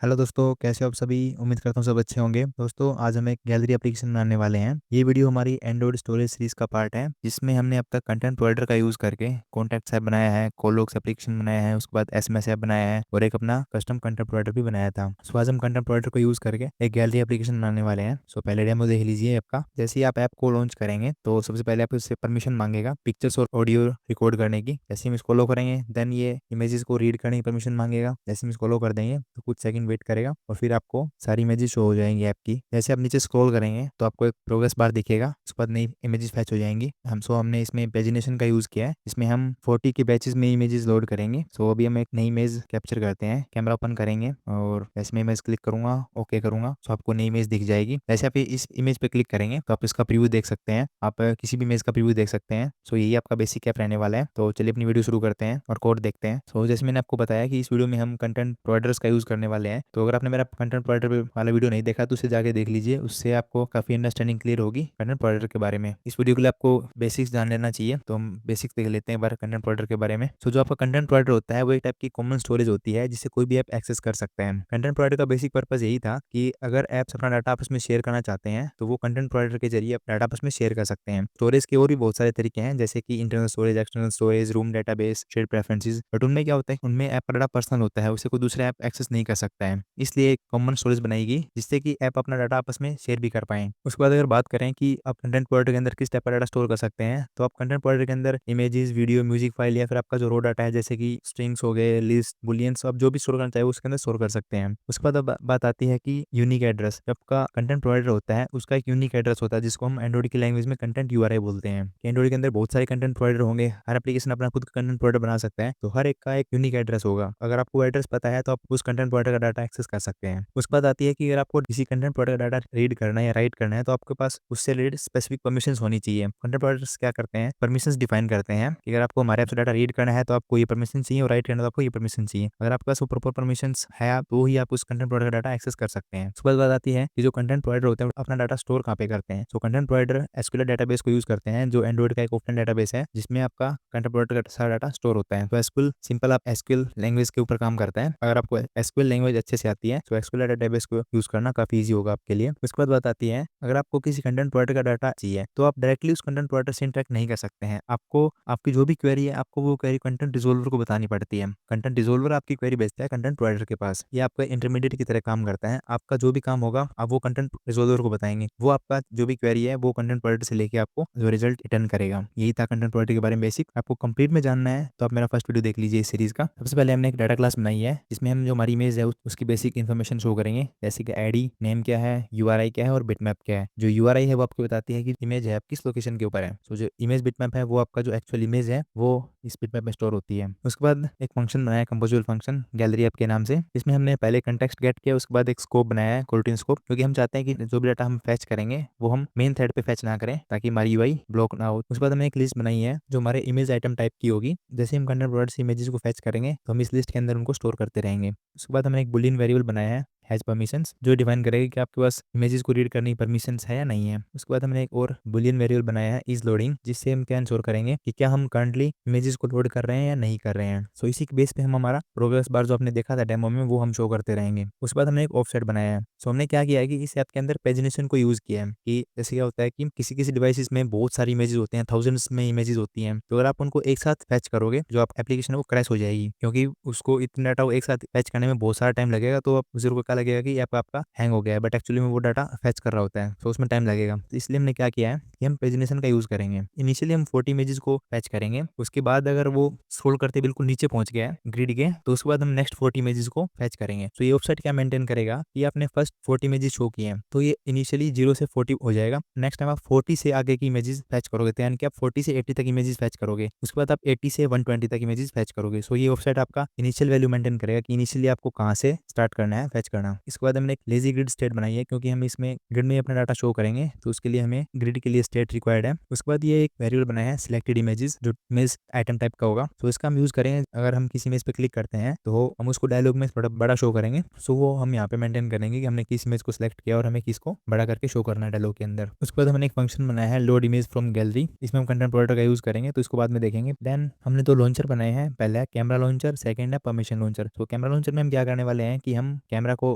Hello दोस्तों, कैसे हो आप सभी। उम्मीद करता हूँ सब अच्छे होंगे। दोस्तों, आज हम एक गैलरी एप्लीकेशन बनाने वाले हैं। ये वीडियो हमारी एंड्रॉइड स्टोरेज सीरीज का पार्ट है, जिसमें हमने अब तक कंटेंट प्रोवाइडर का यूज़ करके कॉन्टैक्ट्स ऐप बनाया है, कॉलोक्स एप्लीकेशन बनाया है, उसके बाद एसएमएस ऐप बनाया है और एक अपना कस्टम कंटेंट प्रोवाइडर भी बनाया था। सो आज हम कंटेंट प्रोवाइडर को यूज़ करके एक गैलरी एप्लीकेशन बनाने वाले हैं। सो पहले डेमो देख लीजिए ऐप का। जैसे ही आप ऐप को लॉन्च करेंगे तो सबसे पहले आप उससे परमिशन मांगेगा पिक्चर्स और ऑडियो रिकॉर्ड करने की। जैसे हम इसको लो करेंगे देन ये इमेजेस को रीड करने की परमिशन मांगेगा। जैसे हम इसको लो कर देंगे तो कुछ सेकंड वेट करेगा और फिर आपको सारी इमेजेस शो हो जाएंगी ऐप की। जैसे आप नीचे स्क्रॉल करेंगे तो आपको एक प्रोग्रेस बार दिखेगा, उसके बाद नई इमेजेस फैच हो जाएंगी। हमने इसमें पेजिनेशन का यूज़ किया है। इसमें हम 40 के बैचेस में इमेजेस लोड करेंगे। सो अभी हम एक नई इमेज कैप्चर करते हैं, कैमरा ओपन करेंगे और जैसे मैं इमेज क्लिक करूंगा, ओके करूंगा, तो आपको नई इमेज दिख जाएगी। जैसे आप इस इमेज पे क्लिक करेंगे तो आप इसका प्रीव्यू देख सकते हैं। आप किसी भी इमेज का प्रीव्यू देख सकते हैं। सो यही आपका बेसिक ऐप रहने वाला है। तो चलिए अपनी वीडियो शुरू करते हैं और कोड देखते हैं। सो जैसे मैंने आपको बताया कि इस वीडियो में हम कंटेंट प्रोवाइडर्स का यूज़ करने वाले हैं। तो अगर आपने मेरा कंटेंट प्रोवाइडर वाला वीडियो नहीं देखा तो उसे जाके देख लीजिए, उससे आपको काफ़ी अंडरस्टैंडिंग क्लियर होगी कंटेंट प्रोवाइडर के बारे में। इस वीडियो के लिए आपको बेसिक्स जान लेना चाहिए, तो हम बेसिक्स देख लेते हैं एक बार कंटेंट प्रोवाइडर के बारे में। सो जो आपका कंटेंट प्रोवाइडर होता है वो एक टाइप की कॉमन स्टोरेज होती है, जिससे कोई भी ऐप एक्सेस कर सकते हैं। कंटेंट प्रोवाइडर का बेसिक पर्पज यही था कि अगर ऐप्स अपना डाटा आपस में शेयर करना चाहते हैं तो वो कंटेंट प्रोवाइडर के जरिए डाटा आपस में शेयर कर सकते हैं। स्टोरेज के और भी बहुत सारे तरीके हैं, जैसे कि internal storage, external storage, room database, share preferences. But उनमें क्या होता है, उनमें ऐप का डाटा पर्सनल होता है, उसे कोई दूसरा ऐप एक्सेस नहीं कर सकता है। इसलिए एक कॉमन स्टोरेज बनाई गई जिससे कि ऐप अपना डाटा आपस में शेयर भी कर पाएँ। उसके बाद अगर बात करें कि आप कंटेंट प्रोवाइडर के अंदर किस टाइप का डाटा स्टोर कर सकते हैं, तो आप कंटेंट प्रोवाइडर के अंदर इमेजेस, वीडियो, म्यूजिक फाइल या फिर आपका जो रॉ डाटा है, जैसे कि स्ट्रिंग्स हो गए, लिस्ट, बुलियंस, आप जो भी स्टोर करना चाहिए उसके अंदर स्टोर कर सकते हैं। उसके बाद अब बात आती है कि यूनिक एड्रेस। जब आपका कंटेंट प्रोवाइडर होता है उसका एक यूनिक एड्रेस होता है, जिसको हम एंड्रॉइड की लैंग्वेज में कंटेंट यूआरआई बोलते हैं। एंड्रॉइड के अंदर बहुत सारे कंटेंट प्रोवाइडर होंगे, हर एप्लीकेशन अपना खुद का कंटेंट प्रोवाइडर बना सकता है, तो हर एक का एक यूनिक एड्रेस होगा। अगर आपको एड्रेस पता है तो आप उस कंटेंट प्रोवाइडर का डाटा एक्सेस कर सकते हैं। उसके बाद आती है कि अगर आपको किसी कंटेंट प्रोवाइडर का डाटा रीड करना है या राइट करना है तो आपके पास उससे रिलेटेड स्पेसिफिक परमिशंस होनी चाहिए। कंटेंट प्रोवाइडर्स क्या करते हैं, परमिशंस डिफाइन करते हैं कि अगर आपको हमारे ऐप से डाटा रीड करना है तो आपको ये परमिशन चाहिए और राइट करना है तो आपको ये परमिशन चाहिए। अगर आपके पास वो प्रॉपर परमिशंस है तो ही आप उस कंटेंट प्रोवाइडर का डाटा एक्सेस कर सकते हैं। उसके बाद बात आती है कि जो कंटेंट प्रोवाइडर होते हैं वो अपना डाटा स्टोर कहाँ पे करते हैं। तो कंटेंट प्रोवाइडर एसक्यूएल डेटाबेस को यूज करते हैं, जो एंड्रॉइड का एक ओपन डेटाबेस है जिसमें आपका कंटेंट प्रोवाइडर का सारा डाटा स्टोर होता है। तो एसक्यूएल सिंपल, आप एसक्यूएल लैंग्वेज के ऊपर काम करता है। अगर आपको एसक्यूएल लैंग्वेज अच्छे से आती है तो एसक्यूएल डेटाबेस को यूज करना काफी ईजी होगा आपके लिए। उसके बाद बात आती है, अगर आपको किसी कंटेंट प्रोवाइडर का डाटा चाहिए तो आप डायरेक्टली उस कंटेंट प्रोवाइडर से इंटरेक्ट नहीं कर सकते हैं। आपको आपकी जो भी क्वेरी है आपको वो क्वेरी कंटेंट रिजोल्वर को बतानी पड़ती है। कंटेंट रिजोल्वर आपकी क्वेरी भेजता है कंटेंट प्रोवाइडर के पास। ये आपका इंटरमीडिएट की तरह काम करता है। आपका जो भी काम होगा आप वो कंटेंट रिजोल्वर को बताएंगे, वो आपका जो भी क्वेरी है वो कंटेंट प्रोवाइडर से लेके आपको जो रिजल्ट रिटर्न करेगा। यही था कंटेंट प्रोवाइडर के बारे में बेसिक। आपको कंप्लीट में जानना है तो आप मेरा फर्स्ट वीडियो देख लीजिए इस सीरीज का। सबसे पहले हमने एक डाटा क्लास बनाई है जिसमें हम जो हमारी इमेज है उसकी बेसिक इन्फॉर्मेशन शो करेंगे, जैसे कि आईडी, नेम क्या है, यूआरआई क्या है और बिटमैप क्या है। जो यूआरआई है वो आपको बताती है कि इमेज है आप किस लोकेशन के ऊपर है। तो जो इमेज बिटमैप है वो आपका जो एक्चुअल इमेज है वो इस बिटमैप में स्टोर होती है। उसके बाद एक फंक्शन बनाया है, कंपोजिबल फंक्शन, गैलरी ऐप के नाम से। इसमें हमने पहले कंटेक्स्ट गेट किया, उसके बाद एक स्कोप बनाया है, कोल्टिन स्कोप, क्योंकि हम चाहते हैं कि जो भी डाटा हम फैच करेंगे वो हम मेन थ्रेड पे फैच ना करें ताकि हमारी यूआई ब्लॉक ना हो। उसके बाद हमने एक लिस्ट बनाई है जो हमारे इमेज आइटम टाइप की होगी। जैसे हम कंटेंट प्रोवाइडर से इमेजेस को फैच करेंगे तो हम इस लिस्ट के अंदर उनको स्टोर करते रहेंगे। उसके बाद हमने एक बुलियन वेरिएबल बनाया है, हैज परमिशंस, जो डिफाइन करेगा कि आपके पास इमेजेस को रीड करने की परमिशंस है या नहीं है। उसके बाद हमने एक और बुलियन वेरिएबल बनाया है, इज लोडिंग, जिससे हम क्या इंश्योर करेंगे कि क्या हम करंटली इमेजेस को लोड कर रहे हैं या नहीं कर रहे हैं। सो इसी के बेस पे हम हमारा प्रोग्रेस बार जो आपने देखा था डेमो में वो हम शो करते रहेंगे। उसके बाद हमने एक ऑफसेट बनाया है। सो हमने क्या किया है कि इस ऐप के अंदर पेजिनेशन को यूज किया है कि जैसे क्या होता है कि किसी किसी डिवाइसेस में बहुत सारी इमेजेस होते हैं, थाउजेंड्स में इमेजेस होती हैं। तो अगर आप उनको एक साथ फैच करोगे जो आप एप्लीकेशन है वो क्रैश हो जाएगी, क्योंकि उसको इतना डाटा एक साथ फैच करने में बहुत सारा टाइम लगेगा। तो आप यूजर को क्या लगेगा कि ऐप आपका हैंग हो गया है, बट एक्चुअली में वो डाटा फैच कर रहा होता है, तो उसमें टाइम लगेगा। तो इसलिए हमने क्या किया है कि हम पेजिनेशन का यूज करेंगे। इनिशियली हम 40 इमेजेस को फैच करेंगे, उसके बाद अगर वो स्क्रॉल करते बिल्कुल नीचे पहुंच गया है ग्रिड के तो उसके बाद हम नेक्स्ट 40 इमेजेस को फैच करेंगे। तो ये वेबसाइट क्या मेंटेन करेगा कि आपने फर्स्ट 40 इमेजेस शो किए हैं तो ये इनिशियली 0 से 40 हो जाएगा। नेक्स्ट टाइम आप 40 से आगे की इमेजेस फैच करोगे, तो यानी कि आप 40 से 80 तक इमेजेस फैच करोगे। उसके बाद आप 80 से 120 तक इमेजेस फैच करोगे। सो ये वेबसाइट आपका इनिशियल वैल्यू मेंटेन करेगा कि इनिशियली आपको कहाँ से स्टार्ट करना है फैच करना। बनाना। इसके बाद हमने एक लेजी ग्रिड स्टेट बनाई है, क्योंकि हम इसमें ग्रिड में अपना डाटा शो करेंगे, तो उसके लिए हमें ग्रिड के लिए स्टेट रिक्वायर्ड है। उसके बाद ये एक वेरिएबल बनाया है सिलेक्टेड इमेजेस, जो इमेज आइटम टाइप का होगा, तो इसका हम यूज करेंगे। अगर हम किसी इमेज पे क्लिक करते हैं तो हम उसको डायलॉग में थोड़ा बड़ा शो करेंगे, सो वो हम यहाँ पे मेंटेन करेंगे कि हमने किस इमेज को सिलेक्ट किया और हमें किसको बड़ा करके शो करना है डायलॉग के अंदर। उसके बाद हमने एक फंक्शन बनाया है लोड इमेज फ्रॉम गैलरी, इसमें हम कंटेंट प्रोवाइडर का यूज करेंगे, तो इसको बाद में देखेंगे। देन हमने दो लॉन्चर बनाए हैं, पहला है कैमरा लॉन्चर, सेकंड है परमिशन लॉन्चर। तो कैमरा लॉन्चर में हम क्या करने वाले हैं कि हम कैमरा को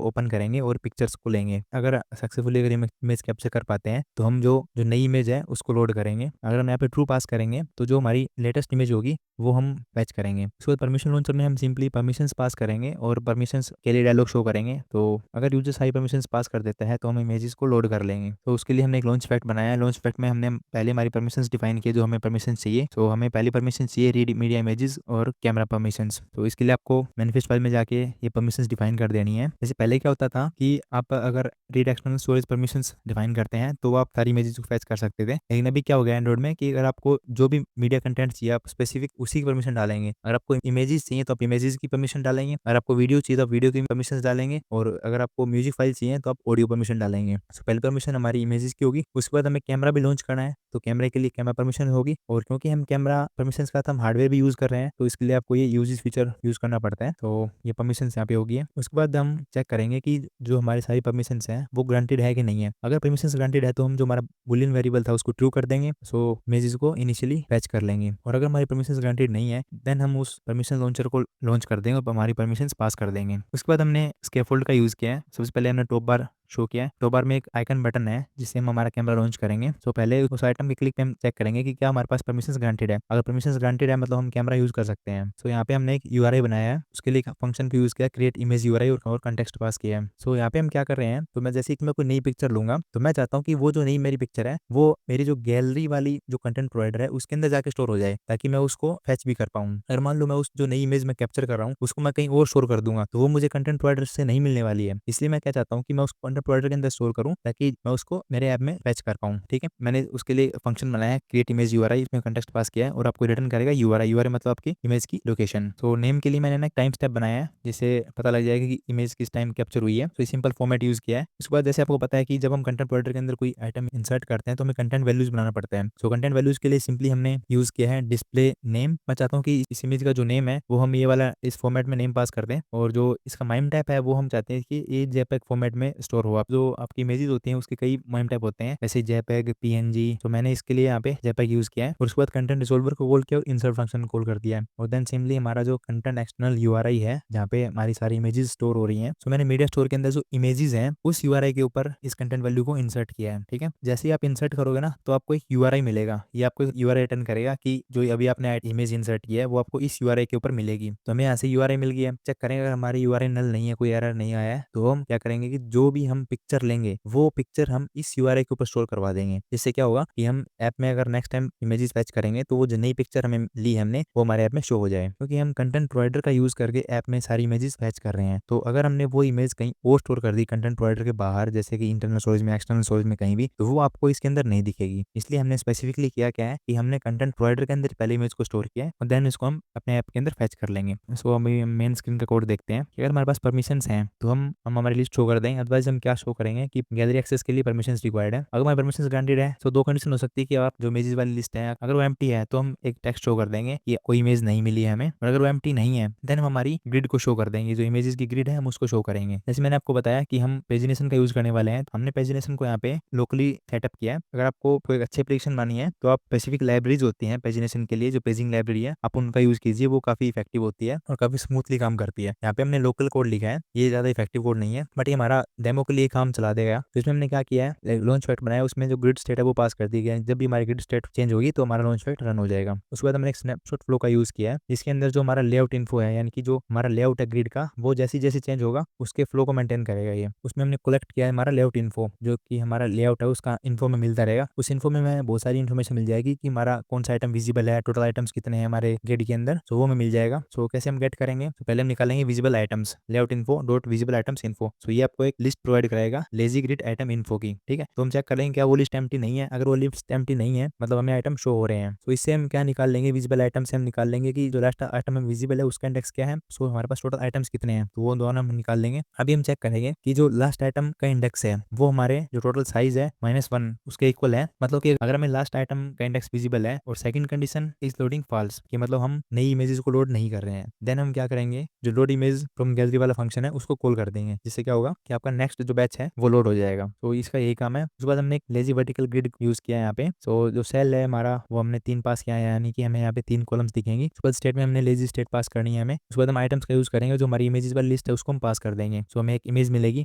ओपन करेंगे और पिक्चर्स को लेंगे। अगर सक्सेसफुली अगर इमेज कैप्चर कर पाते हैं तो हम जो जो नई इमेज है उसको लोड करेंगे। अगर हम यहाँ पे ट्रू पास करेंगे तो जो हमारी लेटेस्ट इमेज होगी वो हम फैच करेंगे। उसके बाद परमिशन लॉन्चर में हम सिंपली परमिशंस पास करेंगे और परमिशंस के लिए डायलॉग शो करेंगे। तो अगर यूजर सारी परमिशंस पास कर देता है तो हम इमेजेस को लोड कर लेंगे। तो उसके लिए हमने एक लॉन्च फैक्ट बनाया है। लॉन्च फैक्ट में हमने पहले हमारी परमिशंस डिफाइन किए जो हमें परमिशन चाहिए। तो हमें पहली परमिशन चाहिए रीड मीडिया इमेजेस और कैमरा परमिशंस। तो इसके लिए आपको मैनिफेस्ट फाइल में जाके ये परमिशंस डिफाइन कर देनी है। जैसे पहले क्या होता था कि आप अगर read external storage permissions define करते हैं तो आप सारी इमेजेस को फैच कर सकते थे, लेकिन अभी क्या हो गया एंड्रॉइड में कि अगर आपको जो भी मीडिया कंटेंट चाहिए आप स्पेसिफिक उसी की परमिशन डालेंगे। अगर आपको इमेजेस चाहिए तो आप इमेजेस की परमिशन डालेंगे, अगर आपको वीडियो चाहिए तो आप वीडियो की परमिशन डालेंगे, और अगर आपको म्यूजिक फाइल चाहिए तो आप ऑडियो परमिशन डालेंगे। तो पहली परमिशन हमारी इमेजेस की होगी। उसके बाद हमें कैमरा भी लॉन्च करना है, तो कैमरे के लिए कैमरा परमिशन होगी, और क्योंकि हम कैमरा परमिशन के साथ हम हार्डवेयर भी यूज कर रहे हैं तो इसके लिए आपको ये यूजेस फीचर यूज करना पड़ता है। तो ये परमिशन यहाँ पे होगी है। उसके बाद हम चेक करेंगे कि जो हमारी सारी परमिशन हैं वो ग्रांटेड है कि नहीं है। अगर परमिशन ग्रांटेड है तो हम जो हमारा बुलियन वेरिएबल था उसको ट्रू कर देंगे, सो इमेजेस को इनिशियली फैच कर लेंगे। और अगर हमारी परमिशन ग्रांटेड नहीं है देन हम उस परमिशन लॉन्चर को लॉन्च कर देंगे और हमारी परमिशन पास कर देंगे। उसके बाद हमने स्कैफोल्ड का यूज किया है। सबसे पहले हमने टॉप बार शो किया है। टॉप बार में एक आइकन बटन है जिससे हम हमारा कैमरा लॉन्च करेंगे। तो पहले उस आइटम के क्लिक पे हम चेक करेंगे कि क्या हमारे पास परमिशन ग्रांटेड है। अगर परमिशन ग्रांटेड है मतलब हम कैमरा यूज कर सकते हैं। सो यहाँ पे हमने एक यूआरआई बनाया है, उसके लिए फंक्शन को यूज किया क्रिएट इमेज यूआरआई और कंटेक्स्ट पास किया है। सो यहाँ पे हम क्या कर रहे हैं, तो मैं जैसे कि मैं कोई नई पिक्चर लूंगा तो मैं चाहता हूँ कि वो जो नई मेरी पिक्चर है वो मेरी जो गैलरी वाली जो कंटेंट प्रोवाइडर है उसके अंदर जाके स्टोर हो जाए, ताकि मैं उसको फैच भी कर पाऊँ। अगर मान लो मैं उस जो नई इमेज में कैप्चर कर रहा हूँ उसको मैं कहीं और स्टोर कर दूंगा तो वो मुझे कंटेंट प्रोवाइडर से नहीं मिलने वाली है। इसलिए मैं क्या चाहता हूँ कि मैं उस कंटेंट प्रोवाइडर के अंदर स्टोर करूँ ताकि मैं उसको मेरे ऐप में फैच कर पाऊँ। ठीक है, मैंने उसके लिए फंक्शन बनाया है क्रिएट इमेज यूआरआई, इसमें कंटेक्स्ट पास किया है और आपको रिटर्न करेगा यूआरआई। यूआरआई मतलब आपकी इमेज की लोकेशन। तो नेम के लिए मैंने ना टाइम स्टेप बनाया है जिससे पता लग जाएगा कि इमेज किस टाइम कैप्चर हुई है। तो सिंपल फॉर्मेट यूज किया है। उसके बाद जैसे आपको पता है कि जब हम कंटेंट प्रोवाइडर के अंदर कोई आइटम इंसर्ट करते हैं तो हमें कंटेंट वैल्यूज बनाना पड़ता है। सो कंटेंट वैल्यूज के लिए सिंपली हमने यूज किया है डिस्प्ले नेम। मैं चाहता हूँ कि इस इमेज का जो नेम है वो हम ये वाला इस फॉर्मेट में नेम पास कर दें, और जो इसका माइम टाइप है वो हम चाहते हैं कि ये जेपेग फॉर्मेट में स्टोर हो। आप जो आपकी इमेजेस होती हैं उसके कई माइम टाइप होते हैं, जैसे जेपेग, पीएनजी। तो मैंने इसके लिए यहाँ पे जेपेग यूज किया है। और उसके बाद कंटेंट रिजोल्वर को कॉल किया और इंसर्ट फंक्शन कॉल कर दिया है। और देन सिंपली हमारा जो कंटेंट एक्सटर्नल यूआरआई है जहाँ पे हमारी सारी इमेजेस स्टोर हो रही हैं, तो मैंने मीडिया स्टोर के अंदर जो इमेजेस हैं उस यूआरआई के ऊपर इस कंटेंट वैल्यू को इंसर्ट किया है। ठीक है, जैसे ही आप इंसर्ट करोगे ना तो आपको एक यूआरआई मिलेगा। ये आपको यूआरआई रिटर्न करेगा कि जो अभी आपने इमेज इंसर्ट किया है वो आपको इस यूआरआई के ऊपर मिलेगी। तो हमें यहाँ से यूआरआई मिल गई है। चेक करेंगे अगर हमारी यूआरआई नल नहीं है, कोई एरर नहीं आया है, तो हम क्या करेंगे कि जो भी हम पिक्चर लेंगे वो पिक्चर हम इस यूआरआई के ऊपर स्टोर करवा देंगे। जिससे क्या होगा कि हम ऐप में अगर नेक्स्ट टाइम इमेजेस फैच करेंगे तो वो जो नई पिक्चर हमें ली हमने वो हमारे ऐप में शो हो जाए, क्योंकि हम कंटेंट प्रोवाइडर का यूज करके ऐप में सारी इमेजेस फैच कर रहे हैं। तो अगर हमने वो इमेज कहीं और स्टोर कर दी कंटेंट प्रोवाइडर के बाहर, जैसे कि इंटरनल स्टोरेज में, एक्सटर्नल स्टोरेज में कहीं भी, तो वो आपको इसके अंदर नहीं दिखेगी। इसलिए हमने स्पेसिफिकली किया क्या है कि हमने कंटेंट प्रोवाइडर के अंदर पहले इमेज को स्टोर किया है और देन इसको हम अपने ऐप के अंदर फैच कर लेंगे। सो अभी मेन स्क्रीन का कोड देखते हैं कि अगर हमारे पास परमिशंस हैं तो हम हमारी लिस्ट शो कर दें। अदरवाइज हम क्या शो करेंगे कि गैलरी एक्सेस के लिए परमिशंस रिक्वायर्ड है। अगर हमारी परमिशंस ग्रांटेड है तो दो कंडीशन हो सकती है कि आप जो इमेजेस वाली लिस्ट है अगर वो एम्प्टी है तो हम एक टेक्स्ट शो कर देंगे कि कोई इमेज नहीं मिली है हमें, और अगर वो एम्प्टी नहीं है देन हम हमारी ग्रिड को शो कर देंगे। जो इमेजेस की ग्रिड है हम उसको शो करेंगे। जैसे मैंने आपको बताया कि हम पेजिनेशन का यूज करने वाले हैं, हमने पेजिनेशन को यहाँ पे लोकली सेटअप किया है। अगर आपको कोई अच्छी एप्लीकेशन बनानी है तो आप स्पेसिफिक लाइब्रेरीज होती हैं पेजिनेशन के लिए, जो पेजिंग लाइब्रेरी है आप उनका यूज कीजिए, वो काफी इफेक्टिव होती है और काफी स्मूथली काम करती है। यहाँ पे हमने लोकल कोड लिखा है, ये ज्यादा इफेक्टिव कोड नहीं है बट ये हमारा डेमो के लिए काम चला देगा। तो इसमें हमने क्या किया है, लॉन्च पैड बनाया, उसमें जो ग्रिड स्टेट है वो पास कर दी गया है। जब भी हमारी ग्रिड स्टेट चेंज होगी तो हमारा लॉन्च पैड रन हो जाएगा। उसके बाद हमने एक स्नैपशॉट फ्लो का यूज किया है, जिसके अंदर जो हमारा लेआउट इन्फो है, यानी कि जो हमारा लेआउट है ग्रिड का, वो जैसे जैसे चेंज होगा उसके फ्लो को मेंटेन करेगा ये। उसमें हमने कलेक्ट किया है हमारा लेआउट इन्फो, जो कि हमारा लेआउट है उसका इन्फो में मिलता रहेगा। उस इन्फो में हमें बहुत सारी इन्फॉर्मेशन मिल जाएगी कि हमारा कौन सा आइटम विजिबल है, टोटल आइटम्स कितने हैं हमारे ग्रिड के अंदर, सो वो हमें मिल जाएगा। कैसे हम गेट करेंगे, तो पहले हम निकालेंगे visible items, layout info dot visible items info. ये आपको एक लिस्ट प्रोवाइड प्रोवाइड कराएगा लेजी ग्रिड आइटम इन्फो की। ठीक है, तो हम चेक करेंगे क्या वो लिस्ट एम्प्टी नहीं है। अगर वो लिस्ट एम्प्टी नहीं है मतलब हमें आइटम शो हो रहे हैं, तो इससे हम क्या निकाल लेंगे, विजिबल आइटम से हम निकाल लेंगे कि जो लास्ट आइटम में विजिबल है उसका इंडेक्स क्या है। सो हमारे पास टोटल आइटम्स कितने हैं, तो वो दोनों हम निकाल लेंगे। अभी हम चेक करेंगे कि जो लास्ट आइटम का इंडेक्स है वो हमारे जो टोटल साइज है -1 उसके इक्वल है। मतलब कि अगर हमें लास्ट आइटम का इंडेक्स विजिबल है और second condition is loading false, कि मतलब हम नई इमेजेस को लोड नहीं कर रहे हैं, देन हम क्या करेंगे, जो लोड इमेज फ्रॉम गैलरी वाला फंक्शन है उसको कॉल कर देंगे, जिससे क्या होगा कि आपका नेक्स्ट जो बैच है वो लोड हो जाएगा। तो इसका यही काम है। उसके बाद हमने एक लेजी वर्टिकल ग्रिड यूज किया है यहाँ पे। तो जो सेल है हमारा वो हमने 3 पास किया है, यानी कि हमें यहाँ पे 3 कॉलम्स दिखेंगी। उसके बाद स्टेट में हमने लेजी स्टेट पास करनी है हमें। उसके बाद हम आइटम्स का यूज करेंगे, जो हमारी इमेजेस वाली लिस्ट है उसको हम पास कर देंगे। सो हमें एक इमेज मिलेगी,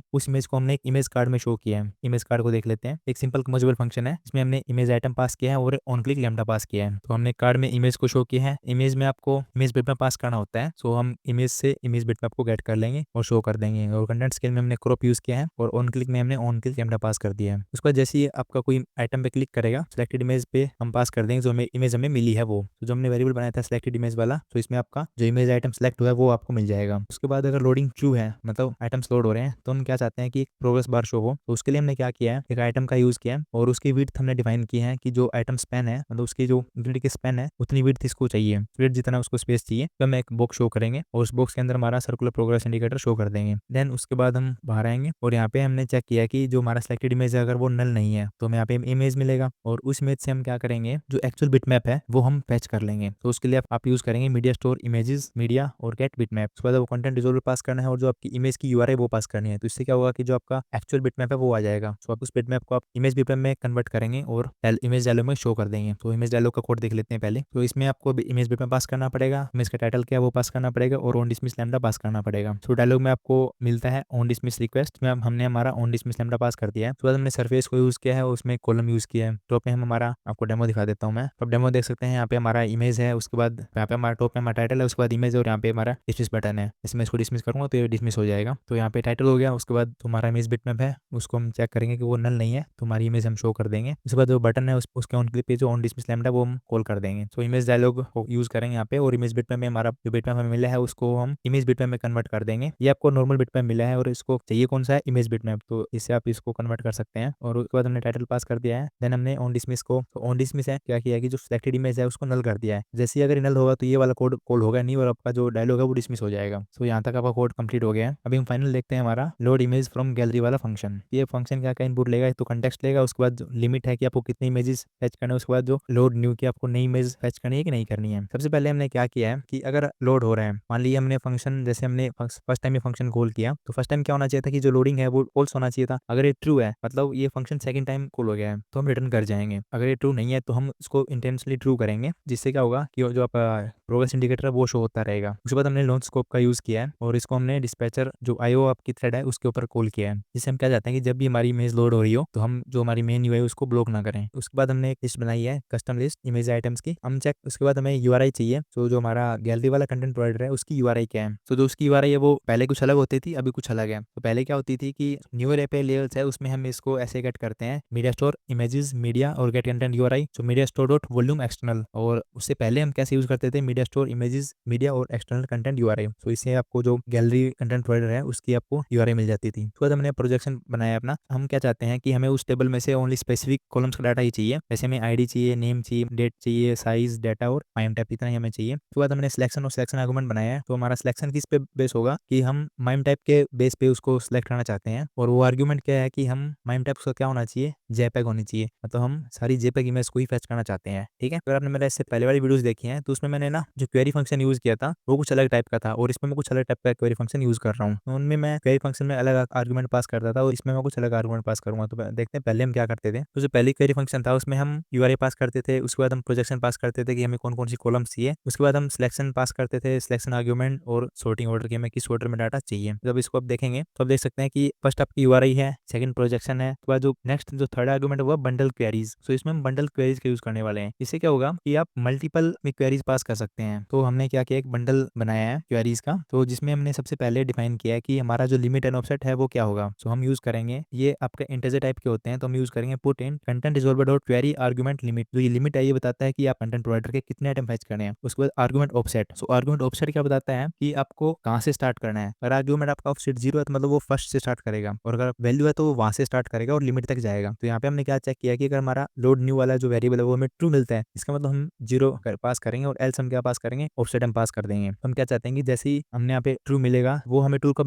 उस इमेज को हमने एक इमेज कार्ड में शो किया है। इमेज कार्ड को देख लेते हैं। एक सिंपल मॉड्यूल फंक्शन है, इसमें हमने इमेज आइटम पास किया है और ऑन क्लिक लैम्डा पास किया है। तो हमने कार्ड में इमेज को शो किया है। इमेज में आपको इमेज बिटमैप पास करना होता है, सो हम इमेज से इमेज बिटमैप को गेट कर लेंगे और शो कर देंगे। और कंटेंट स्केल में हमने क्रॉप यूज किया है और ऑन क्लिक में हमने ऑन क्लिक लैम्डा पास कर दिया है। उसके बाद जैसे ही आपका कोई आइटम पे क्लिक करेगा, सिलेक्टेड इमेज पे हम पास कर देंगे जो हमें इमेज हमें मिली है वो। तो जो हमने वेरिएबल बनाया था सिलेक्टेड इमेज वाला, तो इसमें आपका जो इमेज आइटम सिलेक्ट हुआ है वो आपको मिल जाएगा। उसके बाद अगर लोडिंग ट्रू है, मतलब आइटम्स लोड हो रहे हैं, तो हम क्या चाहते हैं कि एक प्रोग्रेस बार शो हो। तो उसके लिए हमने क्या किया है, एक आइटम का यूज किया है और उसकी विड्थ हमने डिफाइन की है कि जो आइटम स्पैन है, मतलब उसकी जो ग्रिड की स्पैन है उतनी विड्थ इसको चाहिए, ग्रिड जितना उसको स्पेस चाहिए। तो हम एक बॉक्स शो करेंगे और उस बॉक्स के अंदर हमारा सर्कुलर प्रोग्रेस इंडिकेटर शो कर देंगे। देन उसके बाद हम बाहर आएंगे और यहाँ पे हमने चेक किया कि जो हमारा सिलेक्टेड इमेज है अगर वो नल नहीं है तो हमें यहाँ पे इमेज मिलेगा। और उस इमेज से हम क्या करेंगे, जो एक्चुअल बिटमैप है वो हम फैच कर लेंगे। तो उसके लिए आप यूज करेंगे मीडिया स्टोर इमेजेस मीडिया और गेट बिटमैप। उसके बाद वो कंटेंट रिजोल्वर पास करना है और जो आपकी इमेज की यूआरएल वो पास करनी है। तो इससे क्या होगा कि जो आपका एक्चुअल बिटमैप है वो आ जाएगा। तो आप उस बिटमैप को आप इमेज बिटमैप में कन्वर्ट करेंगे और इमेज डायलॉग में शो कर देंगे। तो इमेज डायलॉग का कोड देख लेते हैं पहले। तो इसमें आपको इमेज बिटमैप पास करना पड़ेगा, इमेज का टाइटल क्या है वो पास करना पड़ेगा और ऑन डिसमिस लैम्डा पास करना पड़ेगा। तो डायलॉग में आपको मिलता है ऑन डिसमिस रिक्वेस्ट में हमने हमारा ऑन डिसमिस लैम्डा पास कर दिया है। उसके बाद हमने सरफेस को यूज किया है, उसमें कॉलम यूज किया है। टॉप में हम हमारा आपको डेमो दिखा देता हूँ मैं। अब डेमो देख सकते हैं, यहाँ पे हमारा इमेज है, उसके बाद यहाँ पे हमारा टॉप में हमारा टाइटल है, उसके बाद इमेज और यहाँ पे हमारा डिसमिस बटन है। इसमें इसको डिसमिस करूंगा तो ये डिसमिस हो जाएगा। तो यहाँ पे टाइटल हो गया। उसके बाद हमारा इमेज बिटमैप है उसको हम चेक करेंगे कि वो नल नहीं है, तो हमारी इमेज हम शो कर देंगे। उसके बाद जो बटन है उसके ऑन क्लिक पे जो ऑन डिसमिस लैम्डा वो हम कॉल कर देंगे। तो इमेज डायलॉग को यूज करेंगे यहाँ पे और इमेज बिटमैप में हमारा जो बिटमैप हमें मिला है उसको हम इमेज बिटमैप में कन्वर्ट कर देंगे। ये आपको नॉर्मल बिटमैप मिला है और इसको चाहिए कौन सा है, इमेज बिटमैप, तो इससे आप इसको कन्वर्ट कर सकते हैं। और उसके बाद हमने टाइटल पास कर दिया है। देन हमने ऑन डिसमिस को, तो ऑन डिसमिस है क्या किया है कि जो सिलेक्टेड इमेज है उसको नल कर दिया है। जैसे ही अगर नल होगा तो ये वाला कोड कॉल होगा नहीं और आपका जो डायलॉग है वो डिसमिस हो जाएगा। तो यहाँ तक आपका कोड कंप्लीट हो गया है। अभी हम फाइनल देखते हैं हमारा लोड इमेज फ्रॉम गैलरी वाला फंक्शन। ये फंक्शन क्या क्या इनपुट लेगा, तो कंटेक्स्ट लेगा, उसके बाद लिमिट है कि आपको कितनी इमेजेस फेच करना है, उसके बाद जो लोड न्यू की आपको नई इमेज फेच करनी है कि नहीं करनी है। सबसे पहले हमने क्या किया है कि अगर लोड हो रहा है, मान लीजिए हमने फंक्शन जैसे हमने फर्स्ट टाइम ये फंक्शन कॉल किया, तो फर्स्ट टाइम क्या होना चाहिए था कि जो लोडिंग है वो फॉल्स होना चाहिए था। अगर ये ट्रू है मतलब ये फंक्शन सेकंड टाइम कॉल हो गया है तो हम रिटर्न कर जाएंगे। अगर ये ट्रू नहीं है तो हम इसको इंटेंशनली ट्रू करेंगे, जिससे क्या होगा कि जो आपका प्रोग्रेस इंडिकेटर है वो शो होता रहेगा। उसके बाद हमने लॉन्च स्कोप का यूज किया है और इसको हमने डिस्पैचर जो आईओ आपकी थ्रेड है उसके ऊपर कॉल किया है, जिससे हम क्या चाहते हैं कि जब भी हमारी इमेज लोड हो रही हो तो हम जो हमारी मेन यूआई उसको ब्लॉक ना करें। उसके बाद हमने एक लिस्ट बनाई है कस्टम लिस्ट इमेज आइटम्स की, हम चेक। उसके बाद हमें यूआरआई चाहिए, तो जो हमारा गैलरी वाला कंटेंट प्रोवाइडर है उसकी यूआरआई क्या है। तो जो उसकी यूआरआई है वो पहले कुछ अलग होती थी, अभी कुछ अलग है। तो पहले क्या होती थी कि न्यूअर एपीआई लेवल्स है उसमें हम इसको ऐसे गेट करते हैं, मीडिया स्टोर इमेजेस मीडिया और गेट कंटेंट यूआरआई, तो media store dot volume external. और उससे पहले हम कैसे यूज करते थे, मीडिया स्टोर इमेजेस मीडिया और एक्सटर्नल कंटेंट यूआरआई। तो इससे आपको जो गैलरी कंटेंट प्रोवाइडर है उसकी आपको यूआरआई मिल जाती थी। उसके बाद हमने प्रोजेक्शन बनाया अपना। हम क्या चाहते हैं कि हमें उस टेबल में से ओनली स्पेसिफिक कॉलम्स का डाटा ही चाहिए, जैसे हमें आईडी चाहिए, नेम चाहिए, डेट चाहिए, साइज, डाटा और माइम टाइप, इतना ही हमें चाहिए। उसके बाद हमने सिलेक्शन और सिलेक्शन आर्गुमेंट बनाया है। तो हमारा सिलेक्शन किस पे बेस होगा कि हम माइम टाइप के बेस पे उसको सिलेक्ट करना चाहते हैं, और वो आर्गुमेंट क्या है कि हम माइम टाइप का क्या होना चाहिए, जेपेग होनी चाहिए, मतलब हम सारी जेपेग इमेज को ही फेच करना चाहते हैं। ठीक है, अगर आपने मेरे इससे पहले वाली वीडियोस देखी हैं तो उसमें मैंने ना जो क्वेरी फंक्शन यूज किया था वो कुछ अलग टाइप का था और इसमें मैं कुछ अलग टाइप का क्वेरी फंक्शन यूज कर रहा हूँ। तो उनमें मैं क्वेरी फंक्शन में अलग आर्गुमेंट पास करता था और इसमें मैं कुछ अलग आर्गुमेंट पास करूंगा। तो देखते हैं पहले हम क्या करते थे। तो जो पहली क्वेरी फंक्शन था उसमें हम यूआरआई पास करते थे, उसके बाद हम प्रोजेक्शन पास करते थे कि हमें कौन कौन सी कॉलम्स चाहिए, उसके बाद हम सिलेक्शन पास करते थे, सिलेक्शन आर्गुमेंट और सॉर्टिंग ऑर्डर की हमें किस ऑर्डर में डाटा चाहिए। जब इसको आप देखेंगे तो आप देख सकते हैं कि फर्स्ट आपकी यूआरआई है, सेकंड प्रोजेक्शन है, उसके बाद जो नेक्स्ट जो थर्ड आर्गुमेंट हुआ बंडल क्वेरीज। तो इसमें हम बंडल क्वेरीज का यूज करने वाले हैं। इससे क्या होगा कि आप मल्टीपल में क्वेरीज पास कर सकते हैं। तो हमने क्या किया, एक बंडल बनाया है क्वेरीज का, तो जिसमें हमने सबसे पहले डिफाइन किया है कि हमारा जो लिमिट एंड ऑफसेट है वो क्या होगा। तो हम यूज करेंगे, ये आपके इंटीजर टाइप के होते हैं, तो हम यूज करेंगे put in content resolver dot query argument limit. जो ये लिमिट है ये बताता है कि आप कंटेंट प्रोवाइडर के कितने आइटम फेच करने हैं। उसके बाद आर्गुमेंट ऑफसेट। आर्गुमेंट ऑफसेट क्या बताता है कि आपको कहाँ से स्टार्ट करना है। अगर आर्गुमेंट आपका ऑफसेट 0 है तो मतलब वो फर्स्ट से स्टार्ट करेगा, और अगर वैल्यू है तो वो वहां से स्टार्ट करेगा और लिमिट तक जाएगा। तो यहाँ पे हमने क्या चेक किया कि अगर हमारा लोड न्यू वाला जो वेरिएबल है वो हमें ट्रू मिलता है, इसका मतलब हम जीरो पास करेंगे, और एल्स हम क्या पास करेंगे, ऑफसेट हम पास कर देंगे। हम क्या चाहते हैं कि जैसे ही हमने यहाँ पे ट्रू मिलेगा, वो हमें ट्रू कब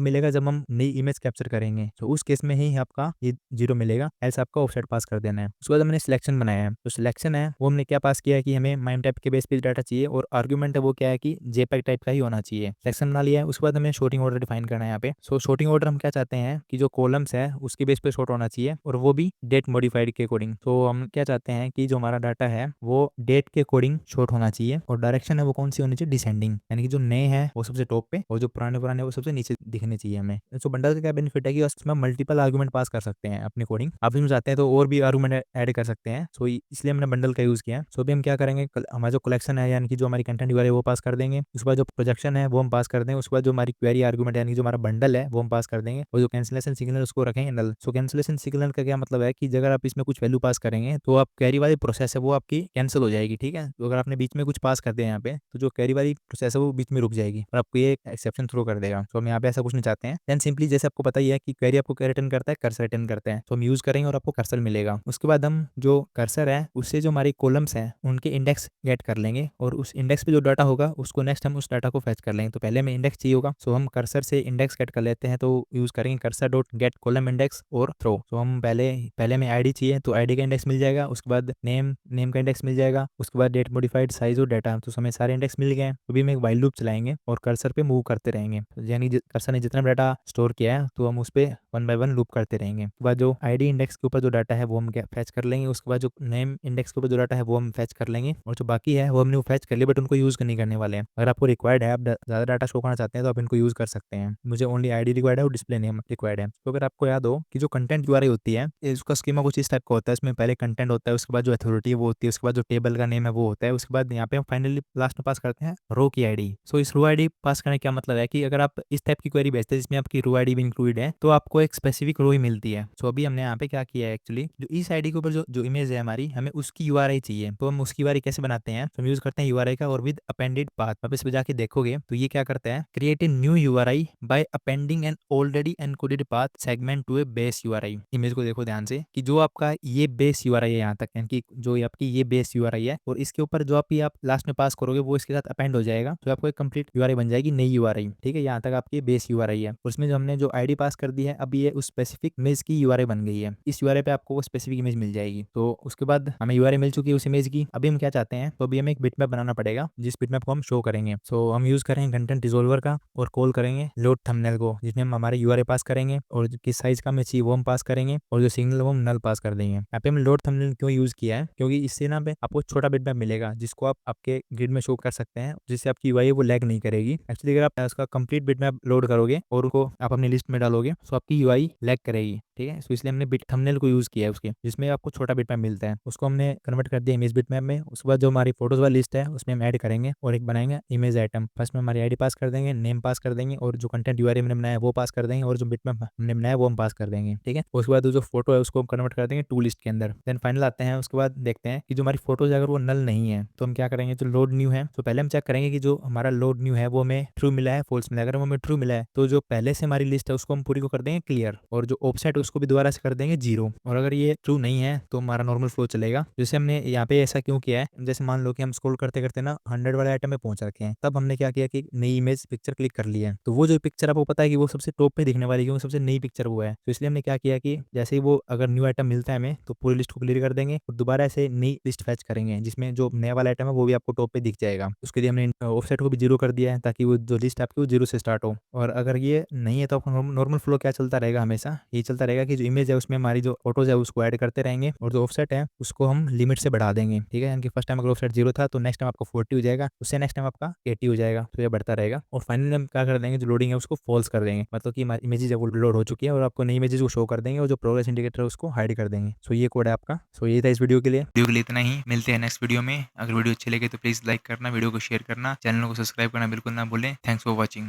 मिलेगा, जब हम नई इमेज कैप्चर करेंगे, तो उस केस में ही आपका ये जीरो मिलेगा, एल्स आपका ऑफसेट पास कर देना है। उसके बाद हमने सिलेक्शन बनाया है, तो सिलेक्शन है वो हमने क्या पास किया है कि हमें माइम टाइप के बेस पे डाटा चाहिए, और आर्गुमेंट है वो क्या है कि जेपैग टाइप का ही होना चाहिए। सिलेक्शन बना लिया है, उसके बाद हमें शॉर्टिंग ऑर्डर डिफाइन करना है यहाँ पे। सो शॉर्टिंग ऑर्डर हम क्या चाहते हैं कि जो कॉलम्स है उसके बेस पे शॉर्ट होना चाहिए, और वो भी डेट मॉडिफाइड के अकॉर्डिंग। तो हम क्या चाहते हैं कि जो हमारा डाटा है वो डेट के अकॉर्डिंग शॉर्ट होना चाहिए, और डायरेक्शन है वो कौन सी होनी चाहिए, डिसेंडिंग, यानी कि जो नए हैं वो सबसे टॉप पे और जो पुराने पुराने वो सबसे नीचे दिखने चाहिए हमें। तो बंडल का क्या बेनिफिट है कि उसमें मल्टीपल आर्गुमेंट पास कर सकते हैं अपने अकॉर्डिंग। आप इसमें चाहते हैं तो और भी आर्गुमेंट ऐड कर सकते हैं, सो इसलिए हमने बंडल का यूज किया है। सो अभी हम क्या करेंगे, हमारा जो कलेक्शन है यानी कि जो हमारी कंटेंट यूआरएल है वो पास कर देंगे, उसके बाद जो प्रोजेक्शन है वो हम पास कर देंगे, उसके बाद जो हमारी क्वेरी आर्गुमेंट यानी कि जो हमारा बंडल है वो हम पास कर देंगे, और जो कैंसिलेशन सिग्नल उसको रखेंगे नल। सो कैंसिलेशन सिग्नल का क्या मतलब है कि अगर आप इसमें कुछ वैल्यू पास करेंगे तो आप कैरी वाली प्रोसेस है वो आपकी कैंसिल हो जाएगी, ठीक है। तो अगर आपने बीच में कुछ पास कर दिया यहाँ पे, तो जो कैरी वाली प्रोसेस है वो बीच में रुक जाएगी और आपको ये एक्सेप्शन थ्रो कर देगा। तो हम यहाँ पे ऐसा कुछ नहीं चाहते हैं। देन सिंपली जैसे आपको पता ही है कि क्वेरी आपको क्या रिटर्न करता है, कर्सर रिटर्न करता है, तो हम यूज करेंगे और आपको कर्सर मिलेगा। उसके बाद हम जो कर्सर है उससे जो हमारी कॉलम्स हैं उनके इंडेक्स गेट कर लेंगे, और उस इंडेक्स पे जो डाटा होगा उसको नेक्स्ट हम उस डाटा को फेच कर लेंगे। तो पहले हमें इंडेक्स चाहिए होगा, सो हम कर्सर से इंडेक्स गेट कर लेते हैं, तो यूज करेंगे cursor dot gate column index और थ्रो। तो हम पहले पहले हमें आईडी चाहिए, तो आईडी का इंडेक्स मिल जाएगा, उसके बाद नेम का इंडेक्स मिल जाएगा, उसके बाद डेट मॉडिफाइड साइज और डाटा। तो हमें सारे इंडेक्स मिल गए हैं। तो अभी हम एक वाइल लूप चलाएंगे और कर्सर पे मूव करते रहेंगे, यानी कर्सर ने जितना डाटा स्टोर किया है तो हम उस पर वन बाय वन लूप करते रहेंगे। उसके बाद जो आईडी इंडेक्स के ऊपर जो डाटा है वो हम फैच कर लेंगे, उसके बाद जो नेम इंडेक्स के ऊपर जो डाटा है वो हम फैच कर लेंगे, और जो बाकी है वो हमने वो फैच कर लिया, बट उनको यूज नहीं करने वाले हैं। अगर आपको रिक्वायर्ड है, आप ज़्यादा डाटा शो करना चाहते हैं तो आप इनको यूज कर सकते हैं। मुझे ओनली आईडी रिक्वायर्ड है और डिस्प्ले नेम रिक्वायर्ड है। तो अगर आपको याद हो कि जो कंटेंट यूआरएल होती है इसका स्कीमा कुछ इस टाइप का होता है, इसमें पहले कंटेंट होता है, उसके बाद जो अथॉरिटी वो होती है, उसके बाद जो टेबल का नेम है वो होता है, उसके बाद यहाँ पे हम फाइनली लास्ट में पास करते हैं रो की आईडी। सो इस रो आईडी पास करने का मतलब है कि अगर आप इस टाइप की क्वेरी भेजते हैं जिसमें आपकी रो आईडी भी इंक्लूडेड है, तो आपको एक स्पेसिफिक रो ही मिलती है। सो अभी हमने यहाँ पे क्या किया है, एक्चुअली जो इस आईडी के ऊपर जो इमेज है हमारी, हमें उसकी यूआरएल चाहिए। तो हम उसकी यूआरएल कैसे बनाते हैं, तो हम यूज करते हैं यूआरएल का और विद अपेंडेड पाथ। आप इस पे जाके देखोगे तो ये क्या करता है, create a new URL by appending an already encoded path segment to a base URL. Image को देखो ध्यान से कि जो आपका ये बेस यूआरएल है यहाँ तक, यानी कि जो आपकी ये बेस यूआरएल है, और इसके ऊपर जो आप लास्ट में पास करोगे वो इसके साथ अपेंड हो जाएगा, तो आपको एक कंप्लीट यूआरएल बन जाएगी, नई यूआरएल, ठीक है। यहाँ तक आपकी बेस यूआरएल है, उसमें जो हमने जो आईडी पास कर दी है अब ये उस स्पेसिफिक इमेज की यूआरएल बन गई है। इस यूआरएल पे आपको वो स्पेसिफिक इमेज मिल जाएगी। तो उसके बाद हमें यूआरएल मिल चुकी है उस इमेज की। अभी हम क्या चाहते हैं, तो अभी हमें एक बिटमैप बनाना पड़ेगा जिस बिटमैप को हम शो करेंगे। सो हम यूज करेंगे कंटेंट रिजोल्वर का और कॉल करेंगे लोड थंबनेल को, जिसमें हम हमारे यूआरएल पास करेंगे और किस साइज का हमें चाहिए वो हम पास करेंगे, और जो सिग्नल वो हम नल पास कर देंगे। यहाँ पे हम लोड थंबनेल क्यों यूज किया है, क्योंकि इससे ना पे आपको छोटा बिटमैप मिलेगा जिसको आप आपके ग्रिड में शो कर सकते हैं, जिससे आपकी यूआई वो लैग नहीं करेगी। एक्चुअली अगर आप उसका कंप्लीट बिटमैप लोड करोगे और उनको आप अपनी लिस्ट में डालोगे तो आपकी यूआई लैग करेगी, ठीक है। तो इसलिए हमने बिट थंबनेल को यूज किया है उसके, जिसमें आपको छोटा बिटमैप मिलता है, उसको हमने कन्वर्ट कर दिया इमेज बिटमैप में। उसके बाद जो हमारी फोटोज वाली लिस्ट है उसमें हम ऐड करेंगे और एक बनाएंगे इमेज आइटम। फर्स्ट में हमारी आईडी पास कर देंगे, नेम पास कर देंगे, और जो कंटेंट यूआरएल हमने बनाया वो पास कर देंगे, और जो बिटमैप हमने बनाया वो हम पास कर देंगे, ठीक है। उसके बाद जो फोटो है उसको हम कन्वर्ट कर देंगे टू लिस्ट के अंदर। देन फाइनल आते हैं, उसके बाद देखते हैं कि जो हमारी फोटोज अगर वो नल नहीं है तो हम क्या करेंगे, जो लोड न्यू है तो पहले हम चेक करेंगे कि जो हमारा लोड न्यू है वो हमें ट्रू मिला है फॉल्स मिला है। अगर वो हमें ट्रू मिला है तो जो पहले से हमारी लिस्ट है उसको हम पूरी को कर देंगे क्लियर, और जो ऑफसेट उसको भी दोबारा से कर देंगे 0। और अगर ये ट्रू नहीं है तो हमारा नॉर्मल फ्लो चलेगा। जैसे हमने यहाँ पे ऐसा क्यों किया है, जैसे मान लो कि हम स्क्रॉल करते करते ना 100 वाले आइटम में पहुंच रखे हैं, तब हमने क्या किया कि नई इमेज पिक्चर क्लिक कर ली है, तो वो जो पिक्चर आपको पता है कि वो सबसे टॉप पे दिखने वाली है, क्योंकि सबसे नई पिक्चर वो है। तो इसलिए हमने क्या किया कि जैसे ही वो अगर न्यू आइटम मिलता है हमें तो पूरी लिस्ट को क्लियर कर देंगे और दोबारा ऐसे नई लिस्ट फैच करेंगे जिसमें जो नया वाला आइटम है वो भी आपको टॉप पे दिख जाएगा। उसके लिए हमने ऑफसेट को भी 0 कर दिया है ताकि वो जो लिस्ट आपकी वो 0 से स्टार्ट हो। और अगर ये नहीं है तो आपका नॉर्मल फ्लो क्या चलता रहेगा, हमेशा ये चलता रहेगा कि जो इमेज है उसमें हमारी जो फोटोज है उसको ऐड करते रहेंगे, और जो ऑफसेट है उसको हम लिमिट से बढ़ा देंगे, ठीक है। यानी कि फर्स्ट टाइम अगर ऑफसेट 0 था तो नेक्स्ट टाइम आपका 40 हो जाएगा, उससे नेक्स्ट टाइम आपका 80 हो जाएगा, तो ये बढ़ता रहेगा। और फाइनली हम क्या कर देंगे, जो लोडिंग है उसको फॉल्स कर देंगे, मतलब कि हमारी इमेजेस वो लोड हो चुकी है, और आपको नई इमेजेस को शो कर देंगे, और जो प्रोग्रेस इंडिकेटर है उसको हाइड कर देंगे। सो ये कोड है आपका। सो ये था इस वीडियो के लिए इतना ही। मिलते हैं नेक्स्ट वीडियो में। अगर वीडियो अच्छी लगे तो प्लीज लाइक करना, वीडियो को शेयर करना, चैनल को सब्सक्राइब करना बिल्कुल ना भूलें। Thanks for watching.